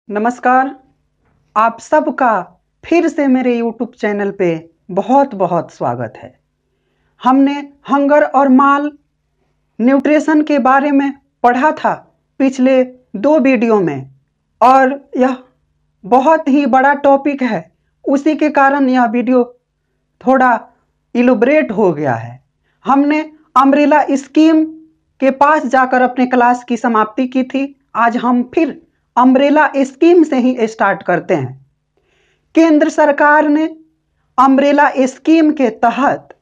नमस्कार। आप सबका फिर से मेरे YouTube चैनल पे बहुत बहुत स्वागत है। हमने हंगर और माल न्यूट्रिशन के बारे में पढ़ा था पिछले 2 वीडियो में, और यह बहुत ही बड़ा टॉपिक है। उसी के कारण यह वीडियो थोड़ा इलुबरेट हो गया है। हमने अम्ब्रेला स्कीम के पास जाकर अपने क्लास की समाप्ति की थी। आज हम फिर अम्ब्रेला स्कीम से ही स्टार्ट करते हैं। केंद्र सरकार ने अम्ब्रेला स्कीम के तहत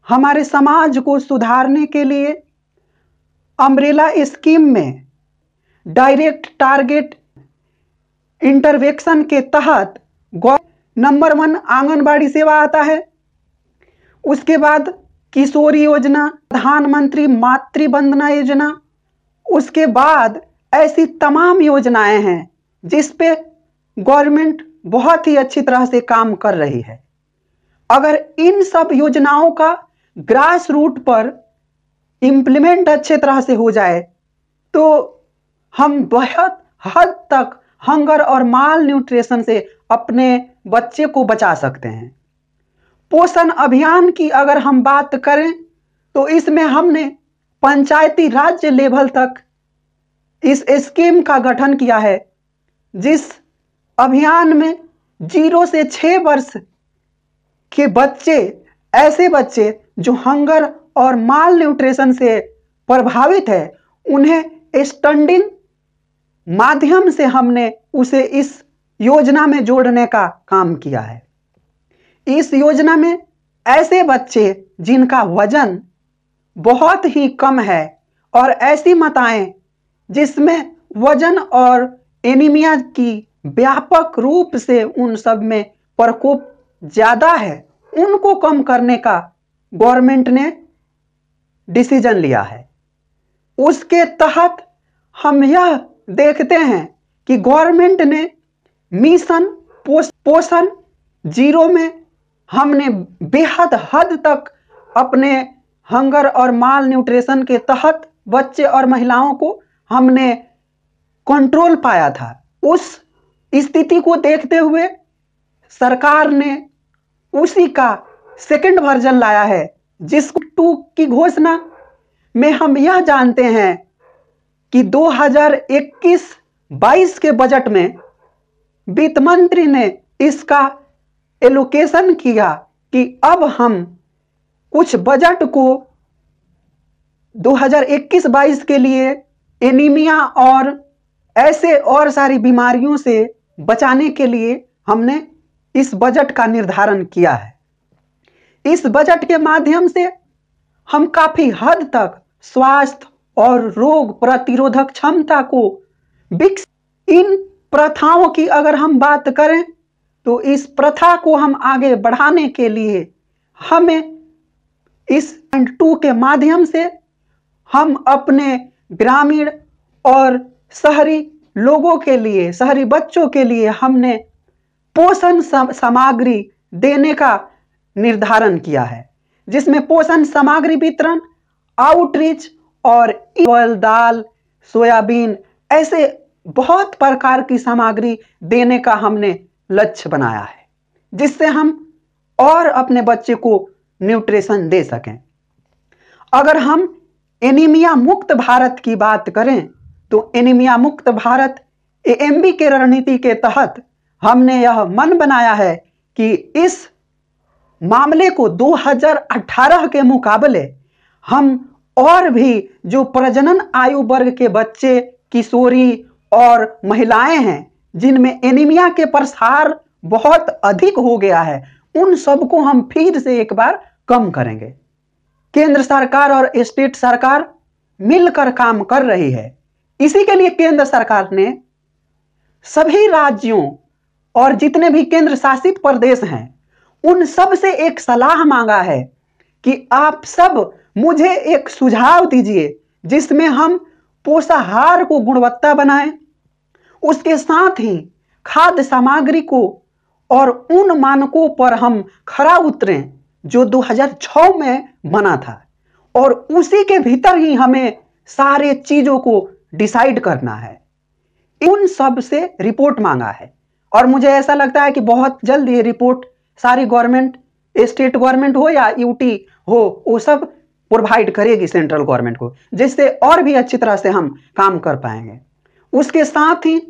हमारे समाज को सुधारने के लिए अम्ब्रेला स्कीम में डायरेक्ट टारगेट इंटरवेंशन के तहत नंबर 1 आंगनबाड़ी सेवा आता है। उसके बाद किशोर योजना, प्रधानमंत्री मातृ वंदना योजना, उसके बाद ऐसी तमाम योजनाएं हैं जिस पे गवर्नमेंट बहुत ही अच्छी तरह से काम कर रही है। अगर इन सब योजनाओं का ग्रास रूट पर इम्प्लीमेंट अच्छे तरह से हो जाए तो हम बहुत हद तक हंगर और माल न्यूट्रिशन से अपने बच्चे को बचा सकते हैं। पोषण अभियान की अगर हम बात करें तो इसमें हमने पंचायती राज्य लेवल तक इस स्कीम का गठन किया है, जिस अभियान में 0 से 6 वर्ष के बच्चे, ऐसे बच्चे जो हंगर और माल न्यूट्रिशन से प्रभावित है, उन्हें स्टैंडिंग माध्यम से हमने उसे इस योजना में जोड़ने का काम किया है। इस योजना में ऐसे बच्चे जिनका वजन बहुत ही कम है और ऐसी माताएं जिसमें वजन और एनीमिया की व्यापक रूप से उन सब में प्रकोप ज्यादा है, उनको कम करने का गवर्नमेंट ने डिसीजन लिया है। उसके तहत हम यह देखते हैं कि गवर्नमेंट ने मिशन पोषण 0 में हमने बेहद हद तक अपने हंगर और माल न्यूट्रिशन के तहत बच्चे और महिलाओं को हमने कंट्रोल पाया था। उस स्थिति को देखते हुए सरकार ने उसी का सेकंड वर्जन लाया है, जिसको 2 की घोषणा में हम यह जानते हैं कि 2021-22 के बजट में वित्त मंत्री ने इसका एलोकेशन किया कि अब हम कुछ बजट को 2021-22 के लिए एनीमिया और ऐसे और सारी बीमारियों से बचाने के लिए हमने इस बजट का निर्धारण किया है। इस बजट के माध्यम से हम काफी हद तक स्वास्थ्य और रोग प्रतिरोधक क्षमता को विकसित। इन प्रथाओं की अगर हम बात करें तो इस प्रथा को हम आगे बढ़ाने के लिए हमें इस 2 के माध्यम से हम अपने ग्रामीण और शहरी लोगों के लिए, शहरी बच्चों के लिए हमने पोषण सामग्री देने का निर्धारण किया है, जिसमें पोषण सामग्री वितरण, आउटरीच और दाल, सोयाबीन, ऐसे बहुत प्रकार की सामग्री देने का हमने लक्ष्य बनाया है, जिससे हम और अपने बच्चे को न्यूट्रिशन दे सकें। अगर हम एनीमिया मुक्त भारत की बात करें तो एनीमिया मुक्त भारत एएमबी के रणनीति के तहत हमने यह मन बनाया है कि इस मामले को 2018 के मुकाबले हम और भी जो प्रजनन आयु वर्ग के बच्चे, किशोरी और महिलाएं हैं जिनमें एनीमिया के प्रसार बहुत अधिक हो गया है, उन सबको हम फिर से एक बार कम करेंगे। केंद्र सरकार और स्टेट सरकार मिलकर काम कर रही है। इसी के लिए केंद्र सरकार ने सभी राज्यों और जितने भी केंद्र शासित प्रदेश हैं उन सब से एक सलाह मांगा है कि आप सब मुझे एक सुझाव दीजिए जिसमें हम पोषाहार को गुणवत्ता बनाएं, उसके साथ ही खाद्य सामग्री को और उन मानकों पर हम खरा उतरें जो 2006 में बना था, और उसी के भीतर ही हमें सारे चीजों को डिसाइड करना है। उन सब से रिपोर्ट मांगा है। और मुझे ऐसा लगता है कि बहुत जल्द ये रिपोर्ट सारी गवर्नमेंट, स्टेट गवर्नमेंट हो या यूटी हो, वो सब प्रोवाइड करेगी सेंट्रल गवर्नमेंट को, जिससे और भी अच्छी तरह से हम काम कर पाएंगे। उसके साथ ही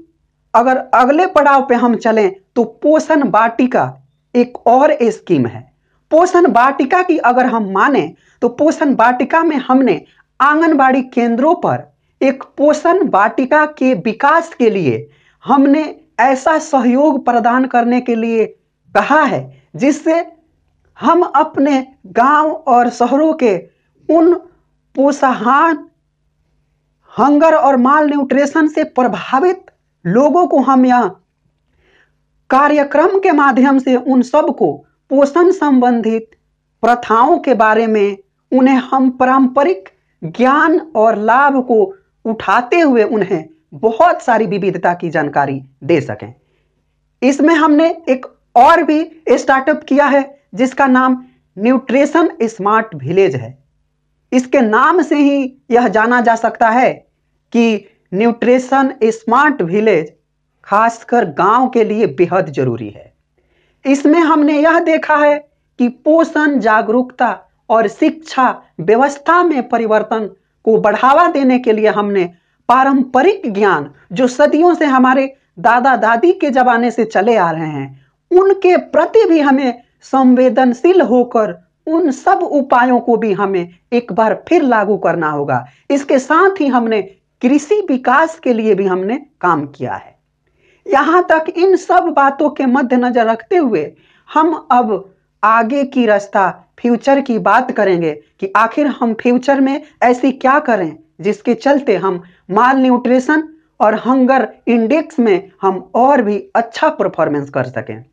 अगर अगले पड़ाव पे हम चलें तो पोषण वाटिका एक और स्कीम है। पोषण वाटिका की अगर हम माने तो पोषण वाटिका में हमने आंगनबाड़ी केंद्रों पर एक पोषण वाटिका के विकास के लिए हमने ऐसा सहयोग प्रदान करने के लिए कहा है, जिससे हम अपने गांव और शहरों के उन पोषण, हंगर और माल न्यूट्रिशन से प्रभावित लोगों को हम यह कार्यक्रम के माध्यम से उन सबको पोषण संबंधित प्रथाओं के बारे में उन्हें हम पारंपरिक ज्ञान और लाभ को उठाते हुए उन्हें बहुत सारी विविधता की जानकारी दे सकें। इसमें हमने एक और भी स्टार्टअप किया है जिसका नाम न्यूट्रिशन स्मार्ट विलेज है। इसके नाम से ही यह जाना जा सकता है कि न्यूट्रिशन स्मार्ट विलेज खासकर गांव के लिए बेहद जरूरी है। इसमें हमने यह देखा है कि पोषण जागरूकता और शिक्षा व्यवस्था में परिवर्तन को बढ़ावा देने के लिए हमने पारंपरिक ज्ञान जो सदियों से हमारे दादा दादी के जमाने से चले आ रहे हैं उनके प्रति भी हमें संवेदनशील होकर उन सब उपायों को भी हमें एक बार फिर लागू करना होगा। इसके साथ ही हमने कृषि विकास के लिए भी हमने काम किया है। यहां तक इन सब बातों के मद्देनजर रखते हुए हम अब आगे की रास्ता फ्यूचर की बात करेंगे कि आखिर हम फ्यूचर में ऐसी क्या करें जिसके चलते हम माल न्यूट्रिशन और हंगर इंडेक्स में हम और भी अच्छा परफॉर्मेंस कर सकें।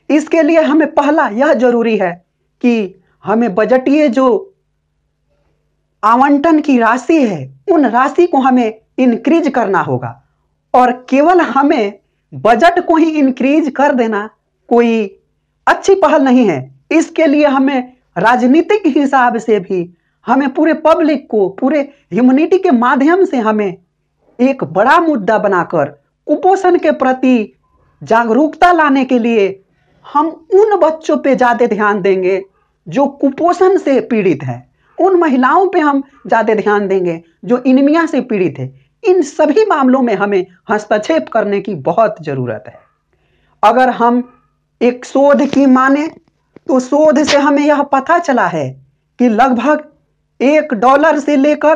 इसके लिए हमें पहला यह जरूरी है कि हमें बजटीय जो आवंटन की राशि है उन राशि को हमें इंक्रीज करना होगा। और केवल हमें बजट को ही इंक्रीज कर देना कोई अच्छी पहल नहीं है। इसके लिए हमें राजनीतिक हिसाब से भी हमें पूरे पब्लिक को, पूरे ह्यूमैनिटी के माध्यम से हमें एक बड़ा मुद्दा बनाकर कुपोषण के प्रति जागरूकता लाने के लिए हम उन बच्चों पे ज्यादा ध्यान देंगे जो कुपोषण से पीड़ित हैं, उन महिलाओं पे हम ज्यादा ध्यान देंगे जो एनीमिया से पीड़ित है। इन सभी मामलों में हमें हस्तक्षेप करने की बहुत जरूरत है। अगर हम एक शोध की माने तो शोध से हमें यह पता चला है कि लगभग $1 से लेकर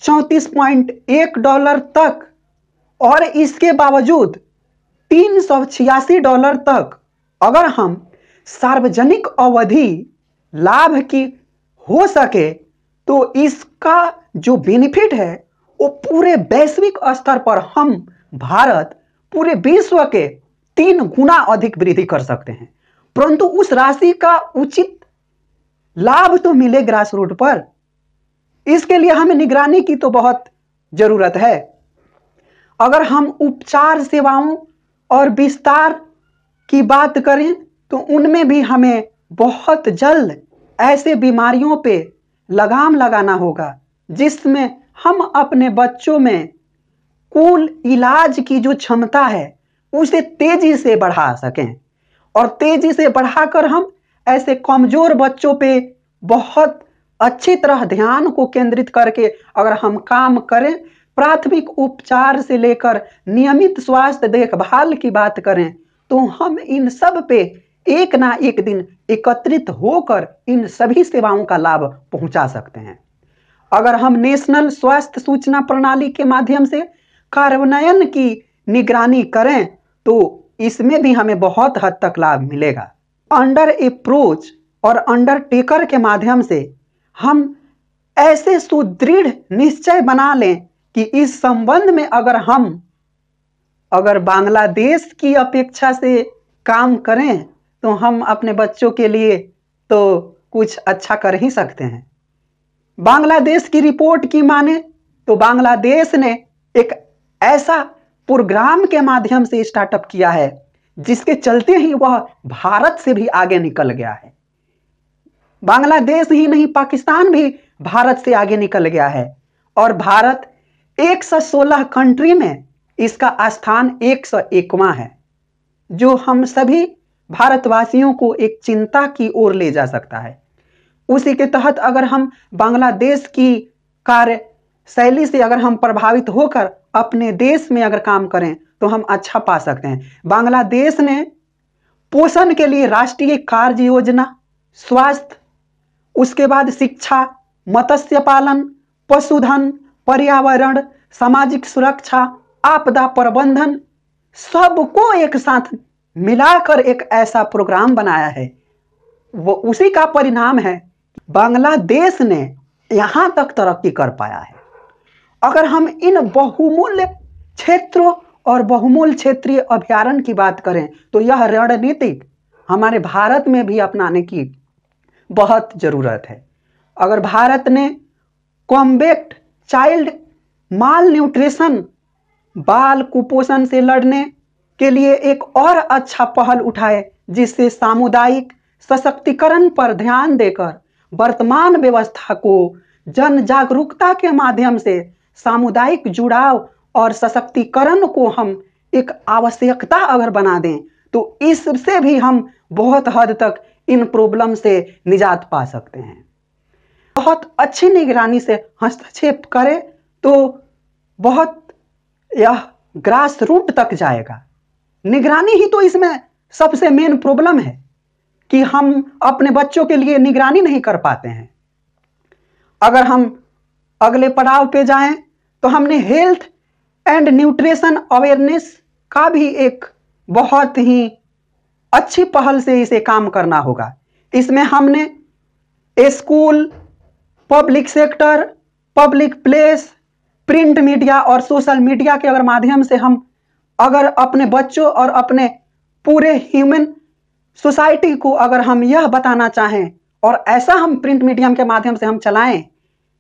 $34.1 तक और इसके बावजूद $386 तक अगर हम सार्वजनिक अवधि लाभ की हो सके तो इसका जो बेनिफिट है वो पूरे वैश्विक स्तर पर हम भारत पूरे विश्व के 3 गुना अधिक वृद्धि कर सकते हैं। परंतु उस राशि का उचित लाभ तो मिले ग्रास रूट पर, इसके लिए हमें निगरानी की तो बहुत जरूरत है। अगर हम उपचार सेवाओं और विस्तार की बात करें तो उनमें भी हमें बहुत जल्द ऐसे बीमारियों पे लगाम लगाना होगा जिसमें हम अपने बच्चों में कुल इलाज की जो क्षमता है उसे तेजी से बढ़ा सकें और तेजी से बढ़ाकर हम ऐसे कमजोर बच्चों पे बहुत अच्छी तरह ध्यान को केंद्रित करके अगर हम काम करें, प्राथमिक उपचार से लेकर नियमित स्वास्थ्य देखभाल की बात करें तो हम इन सब पे एक ना एक दिन एकत्रित होकर इन सभी सेवाओं का लाभ पहुंचा सकते हैं। अगर हम नेशनल स्वास्थ्य सूचना प्रणाली के माध्यम से कार्यान्वयन की निगरानी करें तो इसमें भी हमें बहुत हद तक लाभ मिलेगा। अंडर अप्रोच और अंडरटेकर के माध्यम से हम ऐसे सुदृढ़ निश्चय बना लें कि इस संबंध में अगर बांग्लादेश की अपेक्षा से काम करें तो हम अपने बच्चों के लिए तो कुछ अच्छा कर ही सकते हैं। बांग्लादेश की रिपोर्ट की माने तो बांग्लादेश ने एक ऐसा प्रोग्राम के माध्यम से स्टार्टअप किया है जिसके चलते ही वह भारत से भी आगे निकल गया है। बांग्लादेश ही नहीं, पाकिस्तान भी भारत से आगे निकल गया है और भारत 116 कंट्री में इसका स्थान 101वां है, जो हम सभी भारतवासियों को एक चिंता की ओर ले जा सकता है। उसी के तहत अगर हम बांग्लादेश की कार्य शैली से अगर हम प्रभावित होकर अपने देश में अगर काम करें तो हम अच्छा पा सकते हैं। बांग्लादेश ने पोषण के लिए राष्ट्रीय कार्य योजना, स्वास्थ्य, उसके बाद शिक्षा, मत्स्य पालन, पशुधन, पर्यावरण, सामाजिक सुरक्षा, आपदा प्रबंधन सबको एक साथ मिलाकर एक ऐसा प्रोग्राम बनाया है। वो उसी का परिणाम है बांग्लादेश ने यहां तक तरक्की कर पाया है। अगर हम इन बहुमूल्य क्षेत्रों और बहुमूल्य क्षेत्रीय अभयारण्य की बात करें तो यह रणनीतिक हमारे भारत में भी अपनाने की बहुत जरूरत है। अगर भारत ने कॉम्बैट चाइल्ड माल न्यूट्रिशन, बाल कुपोषण से लड़ने के लिए एक और अच्छा पहल उठाए, जिससे सामुदायिक सशक्तिकरण पर ध्यान देकर वर्तमान व्यवस्था को जन जागरूकता के माध्यम से सामुदायिक जुड़ाव और सशक्तिकरण को हम एक आवश्यकता अगर बना दें तो इससे भी हम बहुत हद तक इन प्रॉब्लम से निजात पा सकते हैं। बहुत अच्छी निगरानी से हस्तक्षेप करें तो बहुत यह ग्रास रूट तक जाएगा। निगरानी ही तो इसमें सबसे मेन प्रॉब्लम है कि हम अपने बच्चों के लिए निगरानी नहीं कर पाते हैं। अगर हम अगले पड़ाव पे जाएं तो हमने हेल्थ एंड न्यूट्रिशन अवेयरनेस का भी एक बहुत ही अच्छी पहल से इसे काम करना होगा। इसमें हमने school, public sector, public place, print media और सोशल मीडिया के अगर माध्यम से हम अगर अपने बच्चों और अपने पूरे ह्यूमन सोसाइटी को अगर हम यह बताना चाहें और ऐसा हम प्रिंट मीडियम के माध्यम से हम चलाएं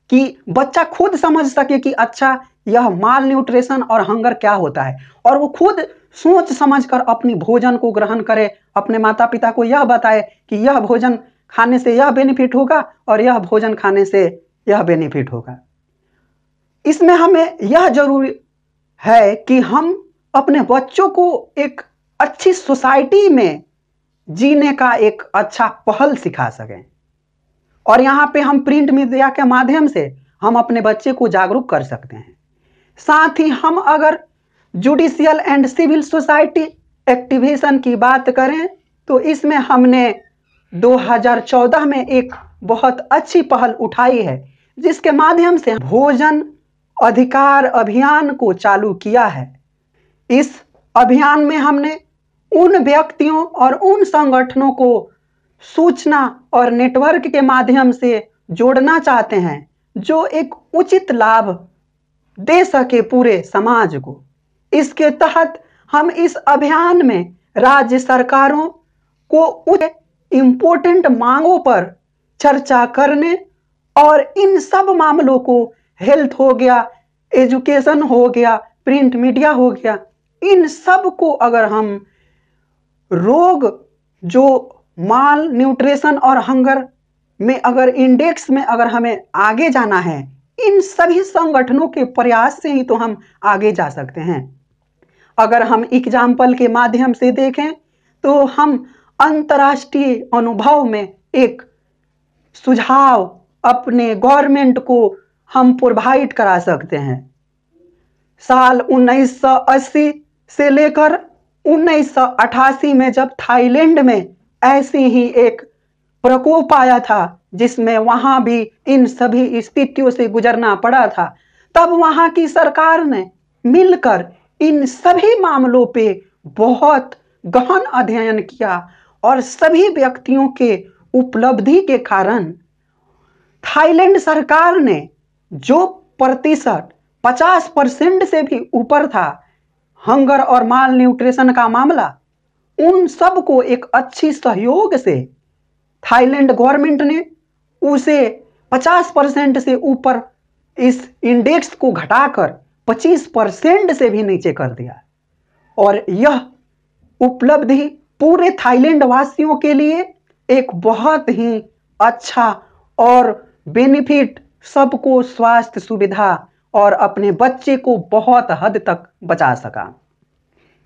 कि बच्चा खुद समझ सके कि अच्छा यह माल न्यूट्रिशन और हंगर क्या होता है, और वो खुद सोच समझकर अपनी भोजन को ग्रहण करे, अपने माता पिता को यह बताए कि यह भोजन खाने से यह बेनिफिट होगा और यह भोजन खाने से यह बेनिफिट होगा। इसमें हमें यह जरूरी है कि हम अपने बच्चों को एक अच्छी सोसाइटी में जीने का एक अच्छा पहल सिखा सकें, और यहाँ पे हम प्रिंट मीडिया के माध्यम से हम अपने बच्चे को जागरूक कर सकते हैं। साथ ही हम अगर judicial and civil society activation की बात करें तो इसमें हमने 2014 में एक बहुत अच्छी पहल उठाई है, जिसके माध्यम से भोजन अधिकार अभियान को चालू किया है। इस अभियान में हमने उन व्यक्तियों और उन संगठनों को सूचना और नेटवर्क के माध्यम से जोड़ना चाहते हैं जो एक उचित लाभ दे सके पूरे समाज को। इसके तहत हम इस अभियान में राज्य सरकारों को इम्पोर्टेंट मांगों पर चर्चा करने और इन सब मामलों को, हेल्थ हो गया, एजुकेशन हो गया, प्रिंट मीडिया हो गया, इन सब को अगर हम रोग जो माल न्यूट्रिशन और हंगर में अगर इंडेक्स में अगर हमें आगे जाना है, इन सभी संगठनों के प्रयास से ही तो हम आगे जा सकते हैं। अगर हम एग्जाम्पल के माध्यम से देखें तो हम अंतर्राष्ट्रीय अनुभव में एक सुझाव अपने गवर्नमेंट को हम प्रोवाइड करा सकते हैं। साल 1980 से लेकर 1988 में जब थाईलैंड में ऐसी ही एक प्रकोप आया था जिसमें वहां भी इन सभी स्थितियों से गुजरना पड़ा था, तब वहां की सरकार ने मिलकर इन सभी मामलों पे बहुत गहन अध्ययन किया और सभी व्यक्तियों के उपलब्धि के कारण थाईलैंड सरकार ने जो प्रतिशत 50% से भी ऊपर था हंगर और माल न्यूट्रिशन का मामला, उन सब को एक अच्छी सहयोग से थाईलैंड गवर्नमेंट ने उसे 50% से ऊपर इस इंडेक्स को घटाकर 25% से भी नीचे कर दिया। और यह उपलब्धि पूरे थाईलैंड वासियों के लिए एक बहुत ही अच्छा और बेनिफिट, सबको स्वास्थ्य सुविधा और अपने बच्चे को बहुत हद तक बचा सका।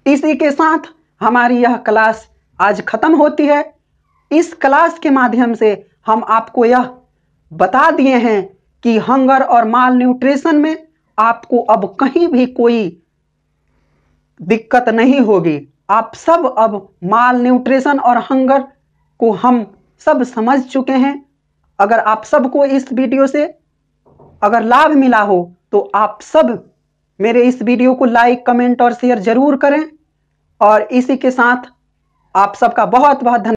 इसी के साथ हमारी यह क्लास आज खत्म होती है। इस क्लास के माध्यम से हम आपको यह बता दिए हैं कि हंगर और माल न्यूट्रिशन में आपको अब कहीं भी कोई दिक्कत नहीं होगी। आप सब अब माल न्यूट्रिशन और हंगर को हम सब समझ चुके हैं। अगर आप सबको इस वीडियो से अगर लाभ मिला हो तो आप सब मेरे इस वीडियो को लाइक, कमेंट और शेयर जरूर करें। और इसी के साथ आप सबका बहुत बहुत धन्यवाद।